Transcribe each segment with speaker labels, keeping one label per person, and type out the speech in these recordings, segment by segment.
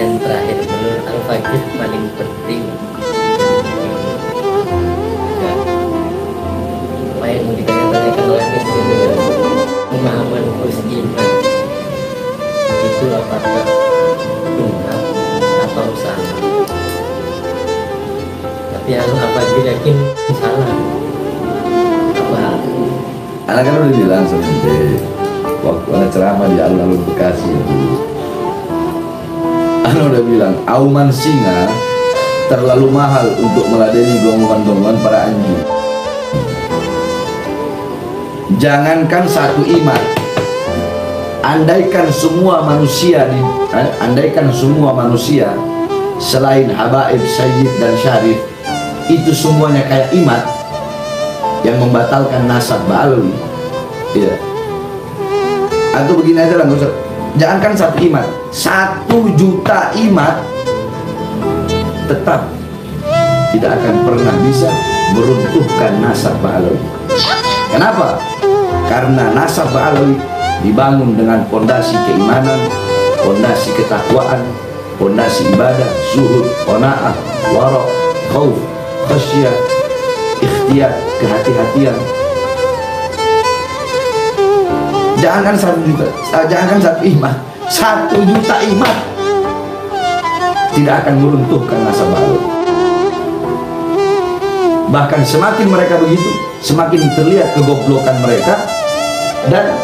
Speaker 1: yang terakhir, menurut Al-Fakir paling penting apa yang mau ditanyakan oleh Muslim dengan pemahaman kurs iman itu apakah benar atau salah. Tapi Al-Fakir yakin salah. Apa?
Speaker 2: Anak kan udah bilang sebenarnya waktu ada ceramah di alun-alun Bekasi itu, anak udah bilang auman singa terlalu mahal untuk meladeni gongongan-gongongan para anjing. Jangankan satu iman, andaikan semua manusia selain habaib, sayyid dan syarif itu semuanya kayak imat yang membatalkan nasab ba'alawi, ya. Atau begini aja lah, jangankan satu imat, 1 juta imat tetap tidak akan pernah bisa meruntuhkan nasab ba'alawi. Kenapa? Karena nasab ba'alawi dibangun dengan fondasi keimanan, fondasi ketakwaan, fondasi ibadah, zuhud, qanaah, wara', khauf, khasyah, ikhtiyar, kehati-hatian. Jangan 1 juta, jangan 1 iman, 1 juta iman tidak akan meruntuhkan nasab ba'alawi. Bahkan semakin mereka begitu, semakin terlihat kegoblokan mereka, dan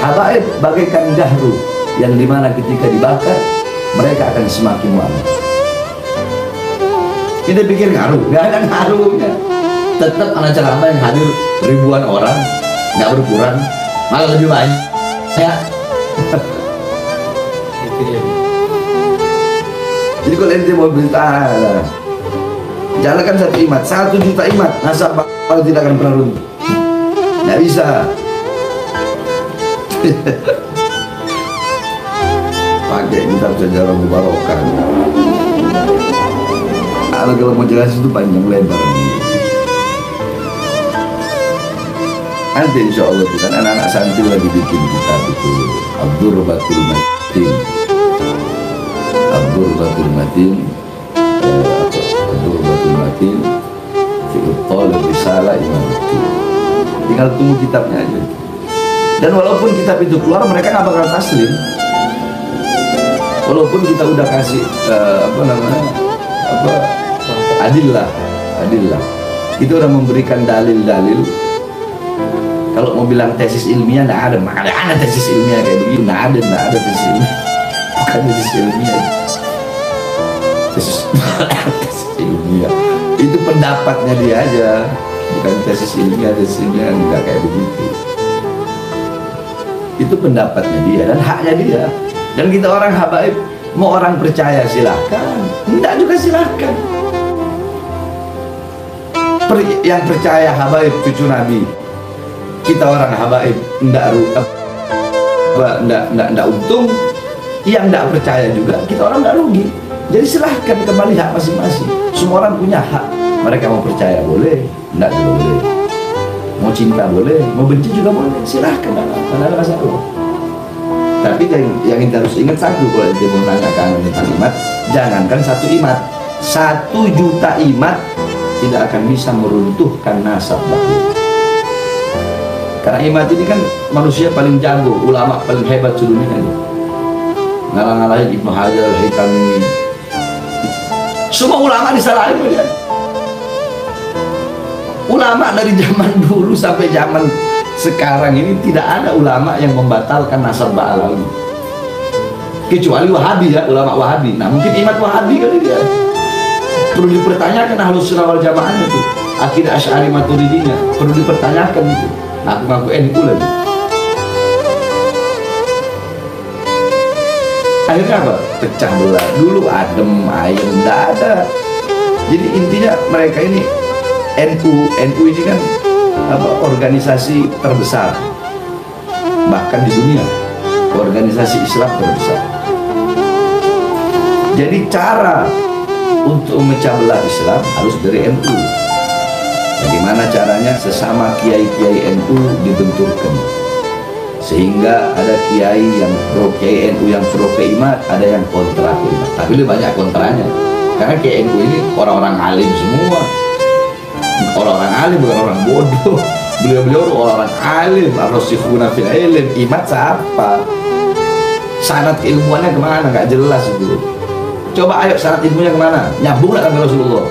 Speaker 2: habaib bagaikan gahru yang dimana ketika dibakar mereka akan semakin wangi. Kita pikir ngaruh, nggak ada ngaruhnya. Tetap anak ceramah yang hadir ribuan orang, nggak berkurang, malah lebih banyak. Ya. Jadi kalau ente mau berita, jalankan 1 imat, 1 juta imat, nasab ba'alawi tidak akan pernah runtuh. Nggak bisa. Pakai kitab sejarah Mubarokah. Kalau mau jelas itu panjang lebar. Nanti insya Allah itu kan anak-anak santri lagi bikin kitab itu Ad-Durratul Matin. Ad-Durratul Matin, Ad-Durratul Matin fi Talib Risalah Imamuddin. Tinggal tunggu kitabnya aja. Dan walaupun kitab itu keluar, mereka nggak bakal taslim. Walaupun kita udah kasih adillah, kita udah memberikan dalil-dalil. Kalau mau bilang tesis ilmiah, nggak ada tesis ilmiah kayak begini, nggak ada tesis ilmiah, bukan tesis ilmiah, tesis ilmiah itu pendapatnya dia aja, bukan tesis ilmiah nggak kayak begitu. Itu pendapatnya dia dan haknya dia. Dan kita orang habaib, mau orang percaya silahkan, enggak juga silahkan. Yang percaya habaib cucu Nabi, kita orang habaib enggak untung. Yang enggak percaya juga, kita orang enggak rugi. Jadi silahkan, kembali hak masing-masing. Semua orang punya hak. Mereka mau percaya boleh, enggak juga boleh. Mau cinta boleh, mau benci juga boleh. Silahkan, enggak ada masalah. Tapi yang kita harus ingat satu, kalau kita mau tanyakan tentang imat, jangankan 1 imat, 1 juta imat tidak akan bisa meruntuhkan nasab ba'alawi. Karena imat ini kan manusia paling jago, ulama paling hebat sedunia ini. Ngalah-ngalahin Ibnu Hajar, Al-Haytami, semua ulama disalahin dia. Ulama dari zaman dulu sampai zaman sekarang ini tidak ada ulama yang membatalkan nasab ba'alawi, kecuali Wahabi ya, ulama Wahabi. Nah mungkin imat Wahabi kali dia. Perlu dipertanyakan Ahlus Sunnah wal Jamaahnya tuh, akidah Asy'ari Maturidinya perlu dipertanyakan itu. Ngaku-ngaku NU lagi. Akhirnya apa? Pecah belah. Dulu adem ayem, enggak ada. Jadi intinya mereka ini NU ini kan organisasi terbesar bahkan di dunia, organisasi Islam terbesar. Jadi cara untuk memecah belah Islam harus dari NU. Bagaimana caranya? Sesama kiai-kiai NU dibenturkan. Sehingga ada kiai yang pro KNU, yang pro ke Imat, ada yang kontra ke Imat. Tapi lebih banyak kontranya. Karena KNU ini orang-orang alim semua. Orang-orang alim, bukan orang bodoh. Beliau-beliau orang-orang alim, ar-rasikhuna fil ilm. Imat siapa? Sanad ilmuannya kemana? Nggak jelas itu. Coba ayo sanad ilmunya kemana? Nyambung nggak dengan Rasulullah?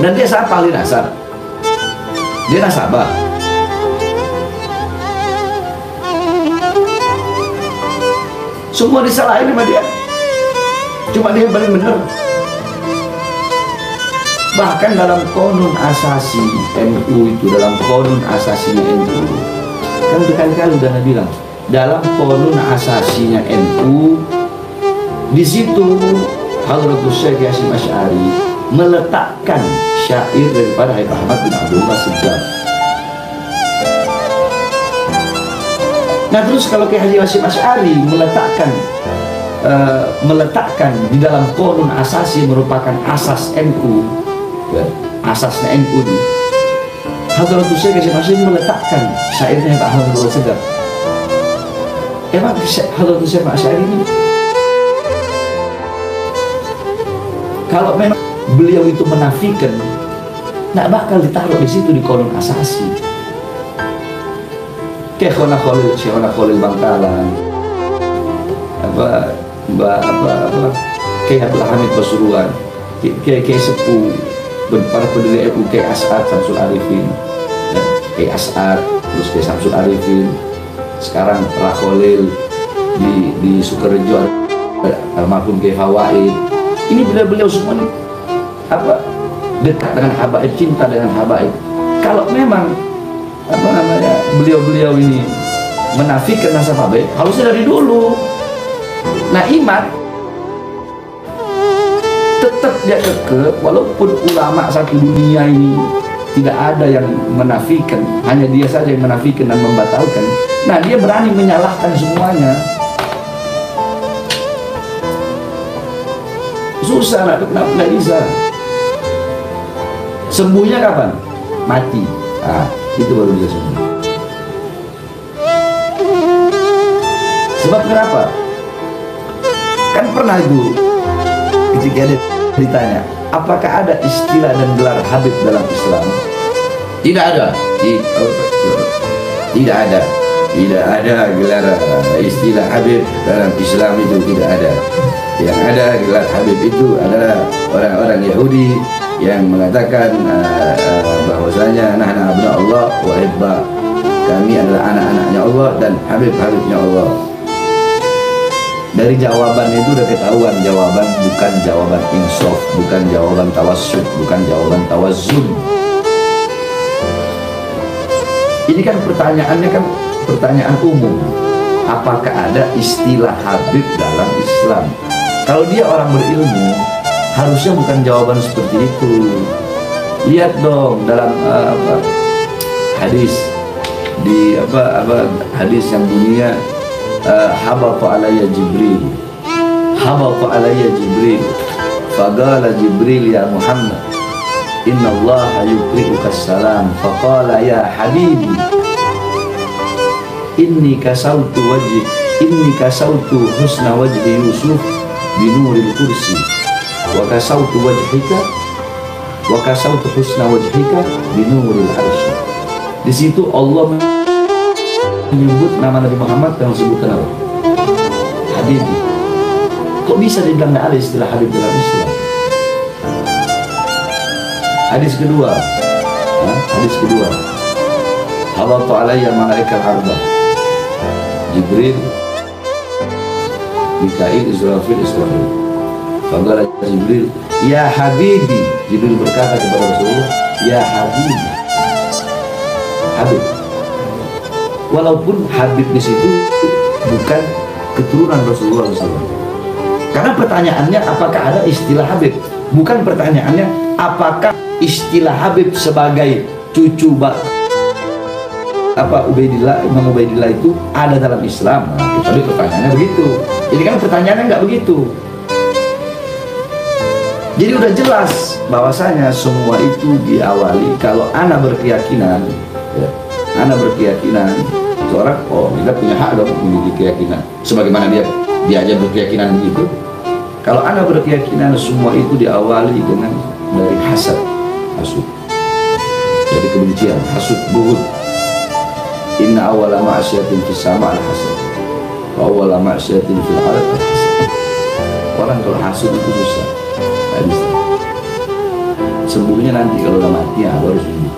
Speaker 2: Dan dia siapa? Ahli nasab. Dia nasabah. Semua disalahin sama dia. Cuma dia paling benar. Bahkan dalam konun asasi NU itu, dalam konun asasinya NU, kan berkali-kali udah bilang, dalam konun asasinya NU, di situ Hadratus Syekh Hasyim Asy'ari meletakkan syair daripada Habib Ahmad bin Abdullah Segaf. Nah terus kalau Kiai Haji Hasyim Asy'ari meletakkan di dalam konun asasi merupakan asas NU, ya, asasnya NU ini, Hadratus Syekh Hasyim Asy'ari meletakkan syairnya Habib Ahmad bin Abdullah Segaf. Emang Hadratus Syekh Asy'ari ini kalau memang beliau itu menafikan, nggak bakal ditaruh di situ di kolom asasi. Kayak Syekhona Khalil Bangkalan, kayak Abdul Hamid Pasuruan, kayak Sepuh, para pendiri NU, kayak As'ad Samsul Arifin, kayak As'ad, terus kayak Samsul Arifin, sekarang Rakholil di Sukorejo, almarhum kayak Fawaid. Ini beliau-beliau semua nih dekat dengan habaib, cinta dengan habaib. Kalau memang beliau-beliau ini menafikan nasab habaib, harusnya dari dulu. Nah Imat tetap dia kekeh, walaupun ulama satu dunia ini tidak ada yang menafikan, hanya dia saja yang menafikan dan membatalkan. Nah dia berani menyalahkan semuanya. Susah, nggak bisa. Sembuhnya kapan? Mati. Ah, itu baru bisa sembuh. Sebab kenapa? Kan pernah itu ketika dia ditanya, apakah ada istilah dan gelar Habib dalam Islam? Tidak ada. Tidak ada. Tidak ada gelar istilah Habib dalam Islam, itu tidak ada. Yang ada gelar Habib itu adalah orang-orang Yahudi yang mengatakan bahwasanya nahnu abna Allah wa hibba, kami adalah anak-anaknya Allah dan Habib-Habibnya Allah. Dari jawaban itu udah ketahuan, jawaban bukan jawaban insaf, bukan jawaban tawassut, bukan jawaban tawazzun. Ini kan pertanyaannya kan pertanyaan umum. Apakah ada istilah Habib dalam Islam? Kalau dia orang berilmu, harusnya bukan jawaban seperti itu. Lihat dong dalam hadis di hadis yang bunyinya habata alayya Jibril, habata alayya Jibril, faqala Jibril ya Muhammad, inna Allah yuqri'uka salam, faqala ya habibi, inni kasautu wajhi, inni kasautu husna wajhi Yusuf binuril kursi, wa kasautu wajhika, wa kasautu husna wajhika binuril arsy. Di situ Allah menyebut nama Nabi Muhammad yang disebutkan apa? Habib. Kok bisa dibilang nggak ada istilah Habib dalam Islam? Hadis kedua, hadis kedua, habata alayya malaikal arba, Jibril, Mikail, Israfil. Faqala Jibril, ya Habibi. Jibril berkata kepada Rasulullah, ya Habibi, Habib. Walaupun Habib di situ bukan keturunan Rasulullah SAW. Karena pertanyaannya apakah ada istilah Habib, bukan pertanyaannya apakah istilah Habib sebagai cucu Ubaidillah, Imam Ubaidillah itu ada dalam Islam. Nah, tapi pertanyaannya begitu. Ini kan pertanyaannya nggak begitu. Jadi udah jelas bahwasanya semua itu diawali kalau anak berkeyakinan, ya, Ana berkeyakinan seorang, oh dia punya hak dong memiliki keyakinan sebagaimana dia aja berkeyakinan begitu. Kalau ana berkeyakinan semua itu diawali dengan dari hasad, hasud, dari kebencian, hasud, buhud. Inna awwala ma'asyatin fis sama' al-hasad wa awwala ma'asyatin fil arad al-hasad. Orang kalau hasud itu susah, nggak bisa. Sembuhnya nanti kalau udah mati ya baru sembuh.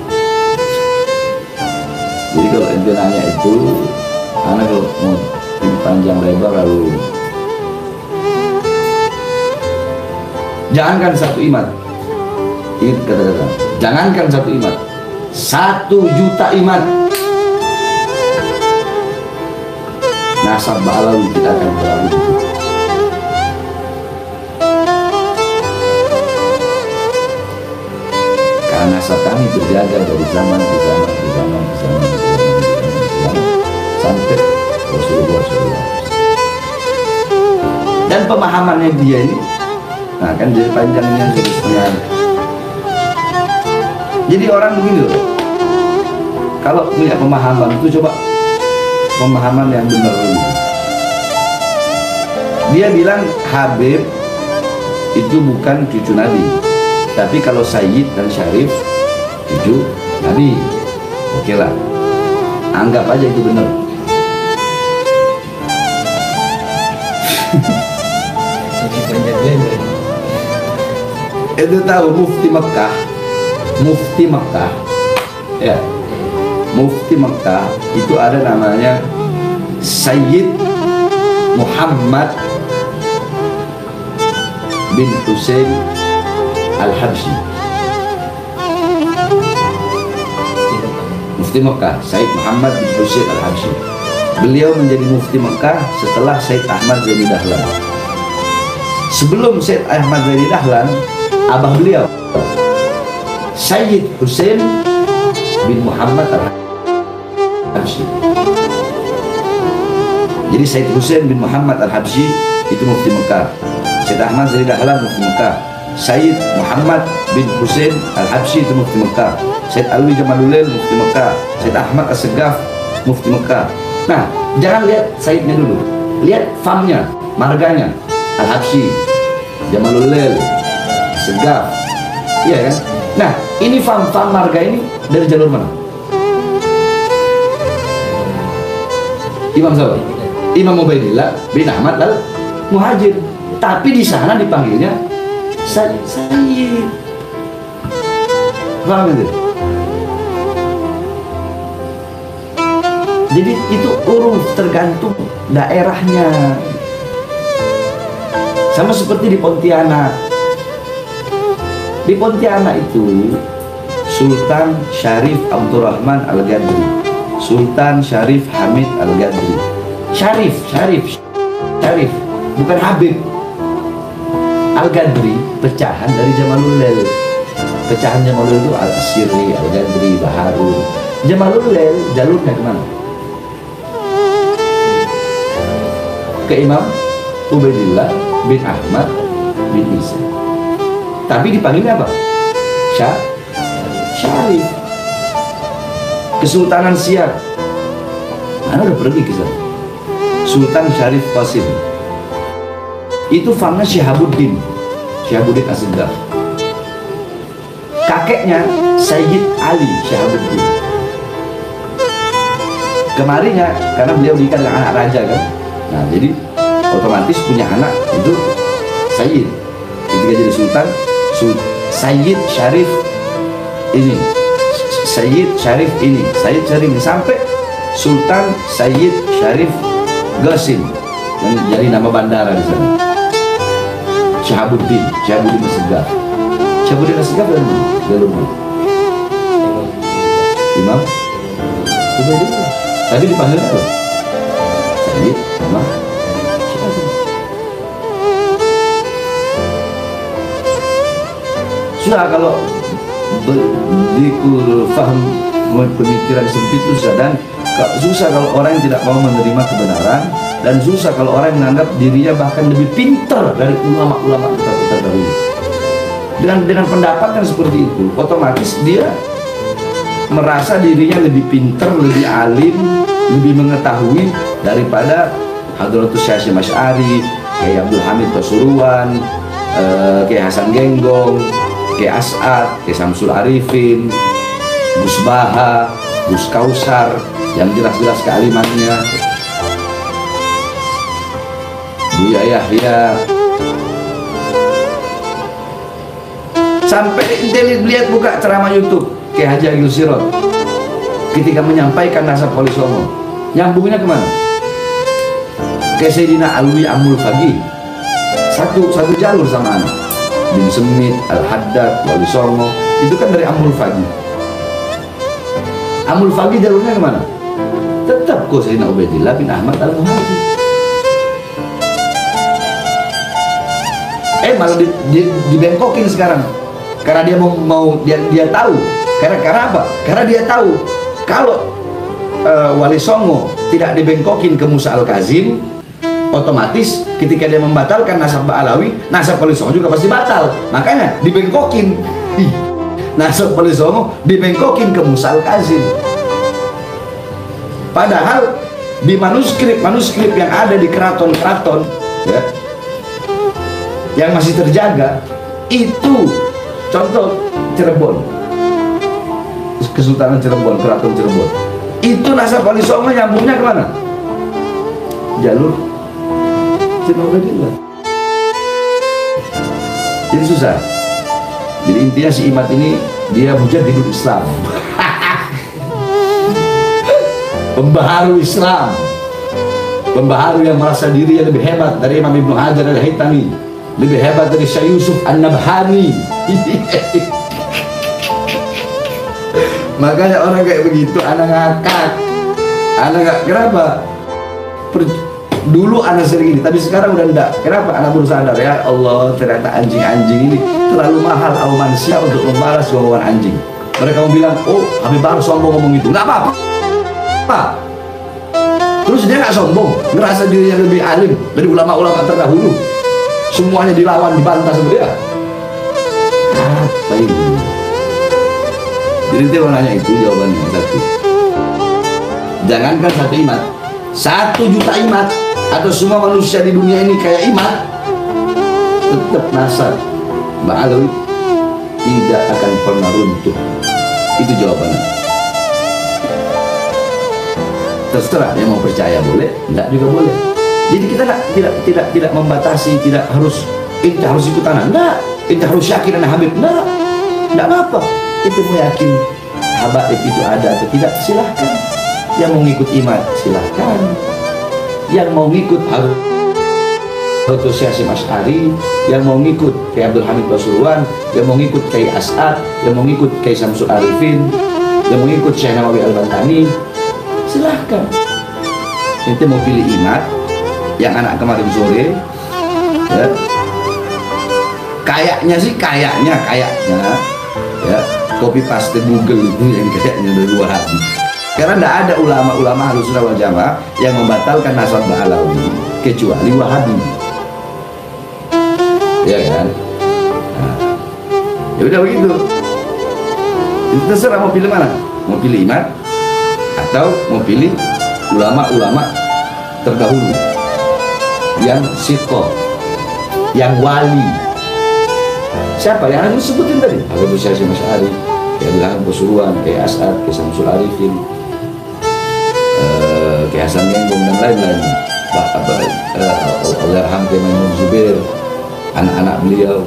Speaker 2: Jadi kalau ente nanya itu, anak kalau mau panjang lebar lalu jangankan satu iman, ingat kata-kata, jangankan satu iman, 1 juta iman, nasab ba'alawi kita akan berlalu. Karena nasab kami terjaga dari zaman ke zaman ke zaman ke zaman ke zaman ke zaman sampai Rasulullah SAW. Dan pemahamannya dia ini, nah kan jadi panjangnya jadi setengah. Jadi orang begini loh, kalau punya pemahaman itu coba pemahaman yang benar dulu. Dia bilang Habib itu bukan cucu Nabi, tapi kalau Sayyid dan Syarif cucu Nabi. Oke lah, anggap aja itu benar. Itu tahu Mufti Mekah, ya, Mufti Mekah itu ada namanya Sayyid Muhammad bin Husain Al-Habsyi. Mufti Mekah, Sayyid Muhammad bin Husain Al-Habsyi. Beliau menjadi Mufti Mekah setelah Sayyid Ahmad Zaini Dahlan. Sebelum Sayyid Ahmad Zaini Dahlan, abah beliau Sayyid Husain bin Muhammad Al-Habsyi. Jadi Sayyid Husain bin Muhammad Al-Habsyi itu Mufti Mekah. Sayyid Ahmad Zaini Dahlan Mufti Mekah. Sayyid Muhammad bin Husain Al-Habsyi itu Mufti Mekah. Sayyid Alwi Jamalulail Mufti Mekah. Sayyid Ahmad As-Segaf Mufti Mekah. Nah, jangan lihat Sayyidnya dulu, lihat famnya, marganya. Al-Habsyi, Jamalulail, Segaf, iya kan? Nah, ini fam marga ini dari jalur mana? Imam siapa? Imam Ubaidillah bin Ahmad Al-Muhajir. Tapi di sana dipanggilnya Sayyid. Paham itu? Jadi itu uruf tergantung daerahnya. Sama seperti di Pontianak. Di Pontianak itu Sultan Syarif Abdurrahman Al-Gadri, Sultan Syarif Hamid Al-Gadri. Syarif, bukan Habib. Al-Gadri pecahan dari Jamalulail. Pecahan Jamalulail itu Al-Asyiri, Al-Gadri, Baharun. Jamalulail jalurnya kemana? Ke Imam Ubaidillah bin Ahmad bin Isa. Tapi dipanggilnya apa? Syarif. Kesultanan Siak. Mana udah pergi ke sana. Sultan Syarif Qasim. Itu famnya Syihabuddin As-Segaf. Kakeknya Sayyid Ali Syihabuddin. Kemarinya karena beliau nikah dengan anak raja kan. Nah, jadi otomatis punya anak itu Sayyid. Ketika jadi sultan, Sayyid Syarif ini, Sayyid Syarif ini, Sayyid Syarif ini sampai Sultan Sayyid Syarif Qasim yang jadi nama bandara di sana. Syihabuddin As-Segaf. Syihabuddin As-Segaf dari mana? Dari mana? Imam Ubaidillah. Tadi dipanggilnya apa? Sayyid sama Syarif. Sudah kalau faham pemikiran sempit itu susah, dan susah kalau orang yang tidak mau menerima kebenaran, dan susah kalau orang yang menganggap dirinya bahkan lebih pintar dari ulama-ulama kita terdahulu. Dengan pendapat yang seperti itu, otomatis dia merasa dirinya lebih pintar, lebih alim, lebih mengetahui daripada Hadratus Syekh Hasyim Asy'ari, Kiai Abdul Hamid Pasuruan, Kiai Hasan Genggong, Kiai As'ad, Kiai Samsul Arifin, Gus Baha, Gus Kausar, yang jelas-jelas kealimannya, Buya Yahya. Sampai lihat buka ceramah YouTube Kiai Haji Agil Sirot ketika menyampaikan nasab Wali Songo, nyambungnya kemana? Ke Sayyidina Alwi Amul Faqih, satu jalur sama anak bin Semit, Al-Haddad, Wali Songo, itu kan dari Amul Faqih. Amul Faqih jalurnya kemana? Tetap ke Sayyidina Ubaidillah bin Ahmad Al-Muhajir. Malah dibengkokin sekarang karena dia dia tahu. Karena apa? Karena dia tahu kalau Wali Songo tidak dibengkokin ke Musa Al-Kazim, otomatis ketika dia membatalkan nasab Ba'alawi, nasab Wali Songo juga pasti batal. Makanya dibengkokin. Nasab Wali Songo dibengkokin ke Musa Al-Kazim. Padahal di manuskrip yang ada di keraton-keraton, ya, yang masih terjaga, itu contoh Cirebon, Kesultanan Cirebon, Keraton Cirebon, itu nasab Wali Songo nyambungnya kemana? Jalur Cenobedillah. Jadi susah. Jadi intinya si Imad ini dia mujaddidul Islam. Pembaharu Islam, pembaharu yang merasa dirinya lebih hebat dari Imam Ibnu Hajar Al-Haytami, lebih hebat dari Syekh Yusuf An-Nabhani. Makanya orang kayak begitu anak ngakak, anak nggak, kenapa? Dulu anak sering ini, tapi sekarang udah enggak. Kenapa? Anak baru sadar, ya Allah, ternyata anjing-anjing ini terlalu mahal manusia untuk membalas omongan anjing. Mereka mau bilang, oh Habib Bahar sombong ngomong itu, nggak apa-apa. Terus dia nggak sombong, ngerasa dirinya lebih alim dari ulama-ulama terdahulu. Semuanya dilawan, dibantah sama dia. Apa ini? Jadi dia mau nanya itu, jawabannya satu. Jangankan satu Imad, 1 juta Imad, atau semua manusia di dunia ini kayak Imad, tetap nasab Ba'alawi tidak akan pernah runtuh. Itu jawabannya. Terserah yang mau percaya boleh, enggak juga boleh. Jadi kita tidak membatasi, tidak harus kita harus ikutan, enggak, kita harus yakin dengan Habib, enggak apa-apa. Kita mau yakin Habaib itu ada atau tidak, silahkan. Yang mau ngikut Imad, silahkan. Yang mau ngikut Hadratus Syekh Hasyim Asy'ari, yang mau ngikut Kiai Abdul Hamid Pasuruan, yang mau ngikut Kiai As'ad, yang mau ngikut Kiai Samsul Arifin, yang mau ngikut Syekh Nawawi Al-Bantani, silahkan. Nanti mau pilih Imad yang anak kemarin sore, ya, kayaknya ya, copy paste Google itu yang kayaknya dari luar hati. Karena tidak ada ulama-ulama Ahlussunnah wal Jamaah yang membatalkan nasab Ba'alawi kecuali Wahabi, ya kan? Nah, ya udah begitu. Itu terserah mau pilih mana, mau pilih Imad atau mau pilih ulama-ulama terdahulu yang sitqo, yang wali. Siapa yang aku sebutin tadi? Hadratus Syekh Hasyim Asy'ari, Kiai Abdul Hamid Pasuruan, Kiai As'ad, Kiai Samsul Arifin, Kiai Hasan Genggong dan lain-lain. Allahyarham Kiai Maimun Zubair, anak-anak beliau.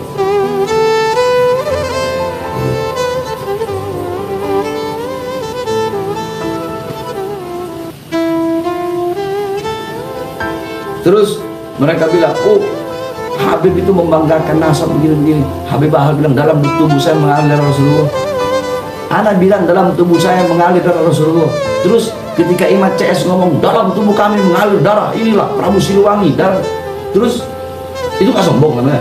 Speaker 2: Terus mereka bilang, oh Habib itu membanggakan nasab begini-begini. Habib Bahar bilang dalam tubuh saya mengalir darah Rasulullah. Ana bilang dalam tubuh saya mengalir darah Rasulullah. Terus ketika Imad CS ngomong dalam tubuh kami mengalir darah inilah Prabu Siliwangi. Terus itu gak sombong namanya.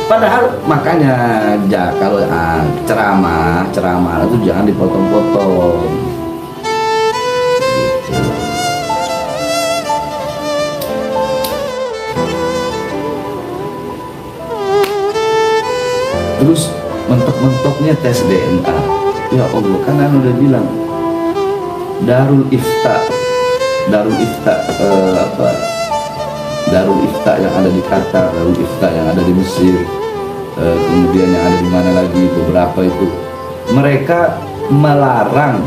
Speaker 2: Padahal makanya kalau ceramah itu jangan dipotong-potong. Terus mentoknya tes DNA. Ya Allah, kan anu udah bilang Darul Ifta Darul Ifta yang ada di Qatar, Darul Ifta yang ada di Mesir, kemudian yang ada di mana lagi beberapa itu, mereka melarang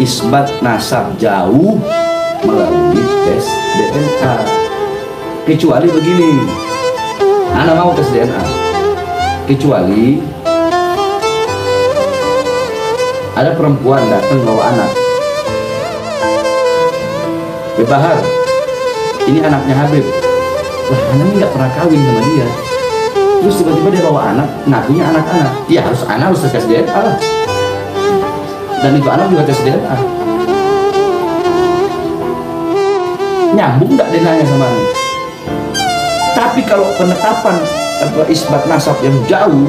Speaker 2: isbat nasab jauh melalui tes DNA. Kecuali begini, anak mau tes DNA, kecuali ada perempuan datang bawa anak, Bahar, ini anaknya Habib. Lah, anaknya nggak pernah kawin sama dia. Terus tiba-tiba dia bawa anak, ngakunya anak-anak. Ya anak harus tes DNA lah. Dan itu anak juga tes DNA. Nyambung nggak DNA-nya sama anak? Tapi kalau penetapan isbat nasab yang jauh,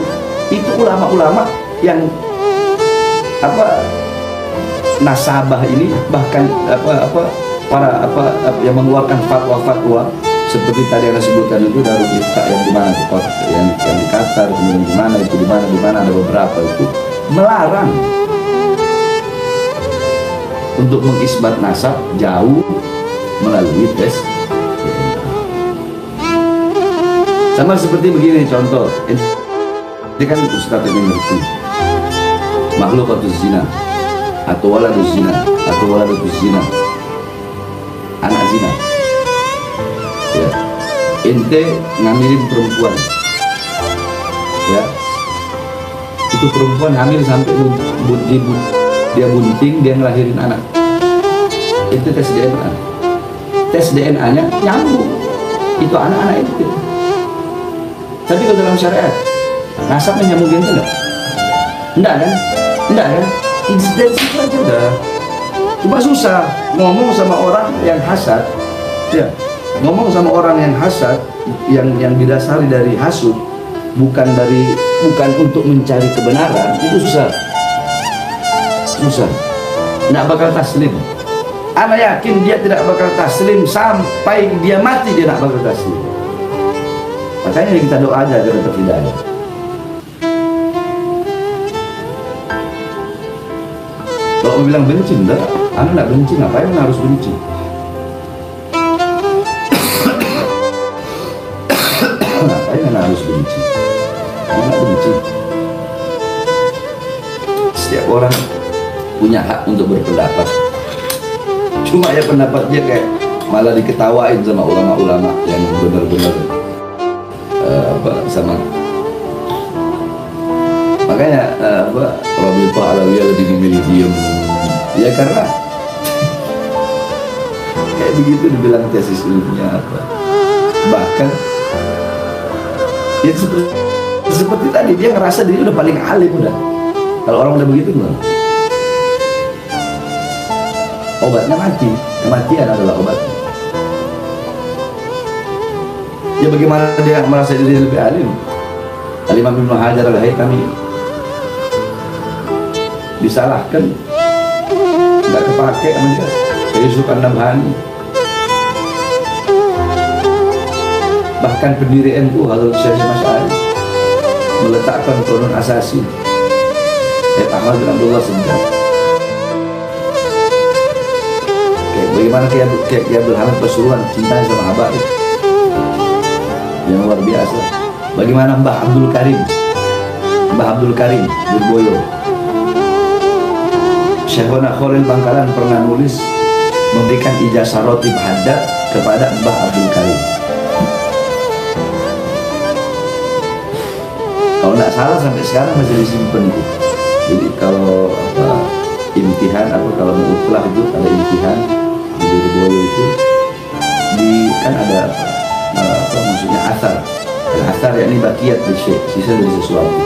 Speaker 2: itu ulama-ulama yang nasabah ini, bahkan para yang mengeluarkan fatwa-fatwa seperti tadi yang disebutkan itu Darul Ifta yang di mana yang di Qatar, kemudian di mana ada beberapa itu melarang untuk mengisbat nasab jauh melalui tes. Sama seperti begini contoh, ini kan Ustaz yang ngerti makhlukatus zina atau waladus zina atau waladus zina, anak zina. Ya, ente ngambilin perempuan, ya, itu perempuan hamil sampai dia bunting, dia ngelahirin anak, itu tes DNA. Tes DNA-nya nyambung, itu anak-anak itu. Tapi kalau dalam syariat nasabnya nyambungin itu enggak kan? Enggak kan? Dari situ aja udah. Cuma susah ngomong sama orang yang hasad, ya, ngomong sama orang yang hasad, yang didasari dari hasud, bukan untuk mencari kebenaran, itu susah, nggak bakal taslim. Ana yakin dia tidak bakal taslim sampai dia mati, dia nggak bakal taslim. Makanya kita doa aja agar dapat hidayah. Kalau mau bilang benci, enggak. Anda nggak benci, ngapain Anda harus benci? Ngapain Anda harus benci? Anda nggak benci. Setiap orang punya hak untuk berpendapat. Cuma ya pendapatnya kayak malah diketawain sama ulama-ulama yang benar-benar sama. Makanya Rabi'ah Alawiyah lebih memilih diem. Ya karena kayak begitu dibilang tesis ilmunya apa. Bahkan ya seperti tadi dia ngerasa diri udah paling alim udah. Kalau orang udah begitu gimana? Obatnya mati. Kematian adalah obatnya. Ya bagaimana dia merasa diri lebih alim? Al-Imam Ibnu Hajar Al-Haytami disalahkan, nggak kepake sama dia. Jadi suka Nabhani. Bahkan pendiri NU Hazrat Syekh Masyari meletakkan konun asasi Ahmad bin Abdullah Segaf. Bagaimana Kiai Abdul Hamid Pasuruan cintanya sama Habaib yang luar biasa. Bagaimana Mbah Abdul Karim Lirboyo. Syekhona Khalil Bangkalan pernah nulis memberikan ijazah rotib hadda kepada Mbah Abdul Karim. Kalau tidak salah sampai sekarang masih disimpan itu. Jadi kalau imtihan atau kalau mau utlah itu ada imtihan di Lirboyo itu kan ada maksudnya asar. Asar yakni bakiat bersih, sisa dari sesuatu.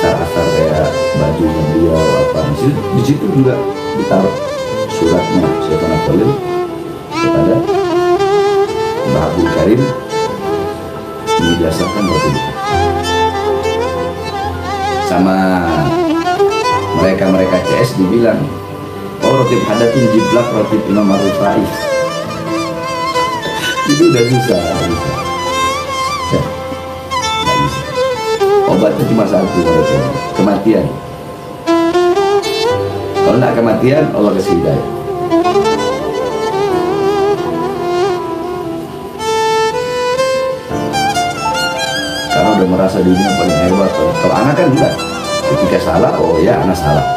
Speaker 2: Asar kayak bajunya dia apa. Di situ juga ditaruh suratnya Syekhona Khalil kepada Mbah Abdul Karim menijazahkan rotib. Sama mereka CS dibilang, oh rotib hadatin jiblak rotib Imam Ar-Rifai. Itu udah bisa. Ya, nggak bisa. Obatnya cuma satu, kematian. Kalau tidak kematian, Allah kasih hidayah. Karena udah merasa dirinya paling hebat. Kalau anak kan enggak. Ketika salah, oh ya anak salah.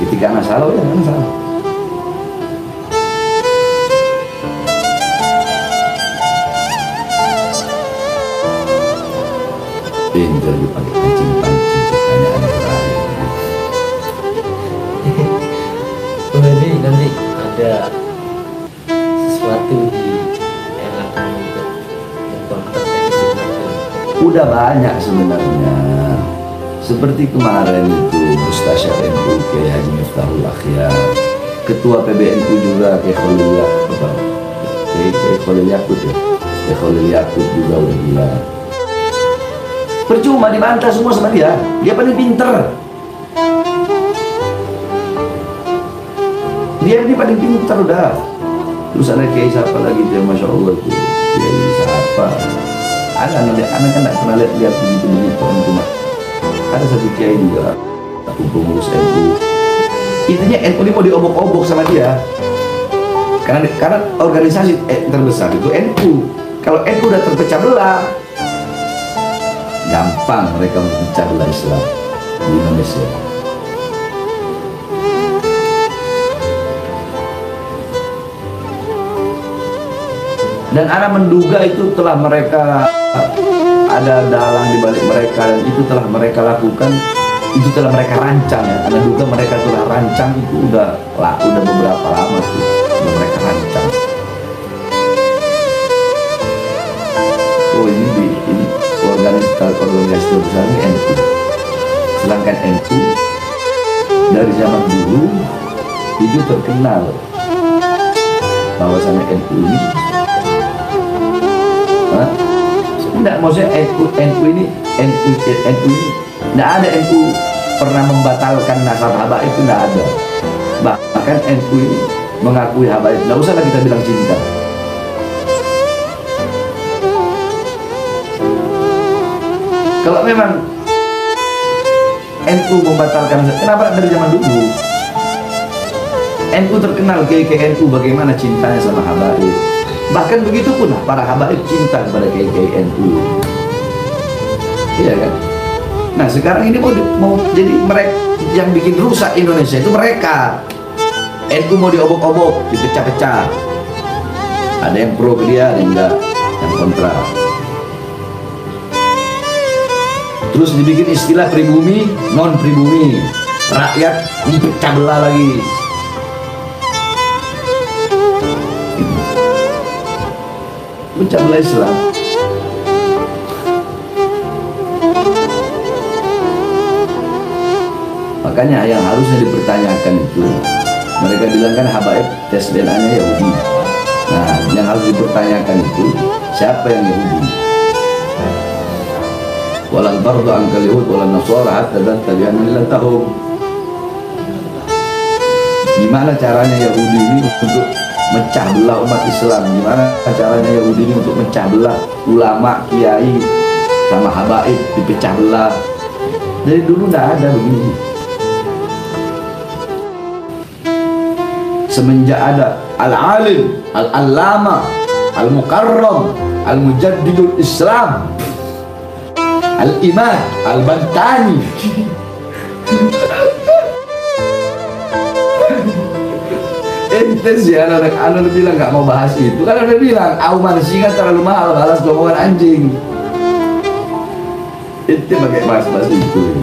Speaker 2: Ketika anak salah, oh ya anak salah. Pintar dipakai pancing-pancing pertanyaan terakhir.
Speaker 1: Jadi nanti ada sesuatu yang akan untuk mengkontak.
Speaker 2: Udah banyak sebenarnya. Seperti kemarin itu Mustasyar NU Kiai Haji Miftahul Akhyar, Ketua PBNU juga Kiai Khalil Yakut ya. Kiai Khalil Yakut juga udah bilang. Percuma dibantah semua sama dia. Dia paling pinter. Dia ini paling pinter udah. Terus ada Kiai siapa lagi dia, Masya Allah tuh. Kiai siapa? Anak kan tak pernah lihat begitu cuma ada satu Kiai juga, aku pengurus NU. Intinya NU ini mau diobok-obok sama dia. Karena organisasi terbesar itu NU. Kalau NU udah terpecah belah, gampang mereka memecah belah Islam di Indonesia. Dan ana menduga itu telah mereka ada dalang di balik mereka, dan itu telah mereka lakukan, itu telah mereka rancang ya. Ana duga mereka telah rancang itu udah beberapa lama tuh, udah mereka rancang. Oh ini organisasi besar ini NU. Sedangkan NU dari zaman dulu itu terkenal bahwasannya NU ini tidak, maksudnya NU ini tidak ada NU pernah membatalkan nasab habaib, itu tidak ada. Bahkan NU ini mengakui habaib, tidak usahlah kita bilang cinta. Kalau memang NU membatalkan, kenapa dari zaman dulu? NU terkenal kiai NU bagaimana cintanya sama habaib. Bahkan begitu pun para habaib cinta kepada kiai NU. Iya kan? Nah sekarang ini mau jadi mereka yang bikin rusak Indonesia itu mereka. NU mau diobok-obok, dipecah-pecah. Ada yang pro ke dia, ada yang enggak, yang kontra. Terus dibikin istilah pribumi, non pribumi. Rakyat dipecah belah lagi. Pecah belah Islam. Makanya yang harusnya dipertanyakan itu, mereka bilang kan habaib tes DNA-nya Yahudi. Nah, yang harus dipertanyakan itu siapa yang Yahudi? Walan tardu ankal yahud walan nasara hatta tattabi'a millatahum. Gimana caranya Yahudi ini untuk mecah belah umat Islam? Gimana caranya Yahudi ini untuk mecah belah ulama, kiai sama habaib, dipecah belah? Dari dulu tidak ada begini. Semenjak ada al-alim, al-allama, al-mukarram, al-mujaddidul Islam, al-imam, al-bantani, entes ya anak bilang nggak mau bahas itu. Kan udah bilang auman singa terlalu mahal, balas gomongan anjing. Itu pakai bahas-bahas itu.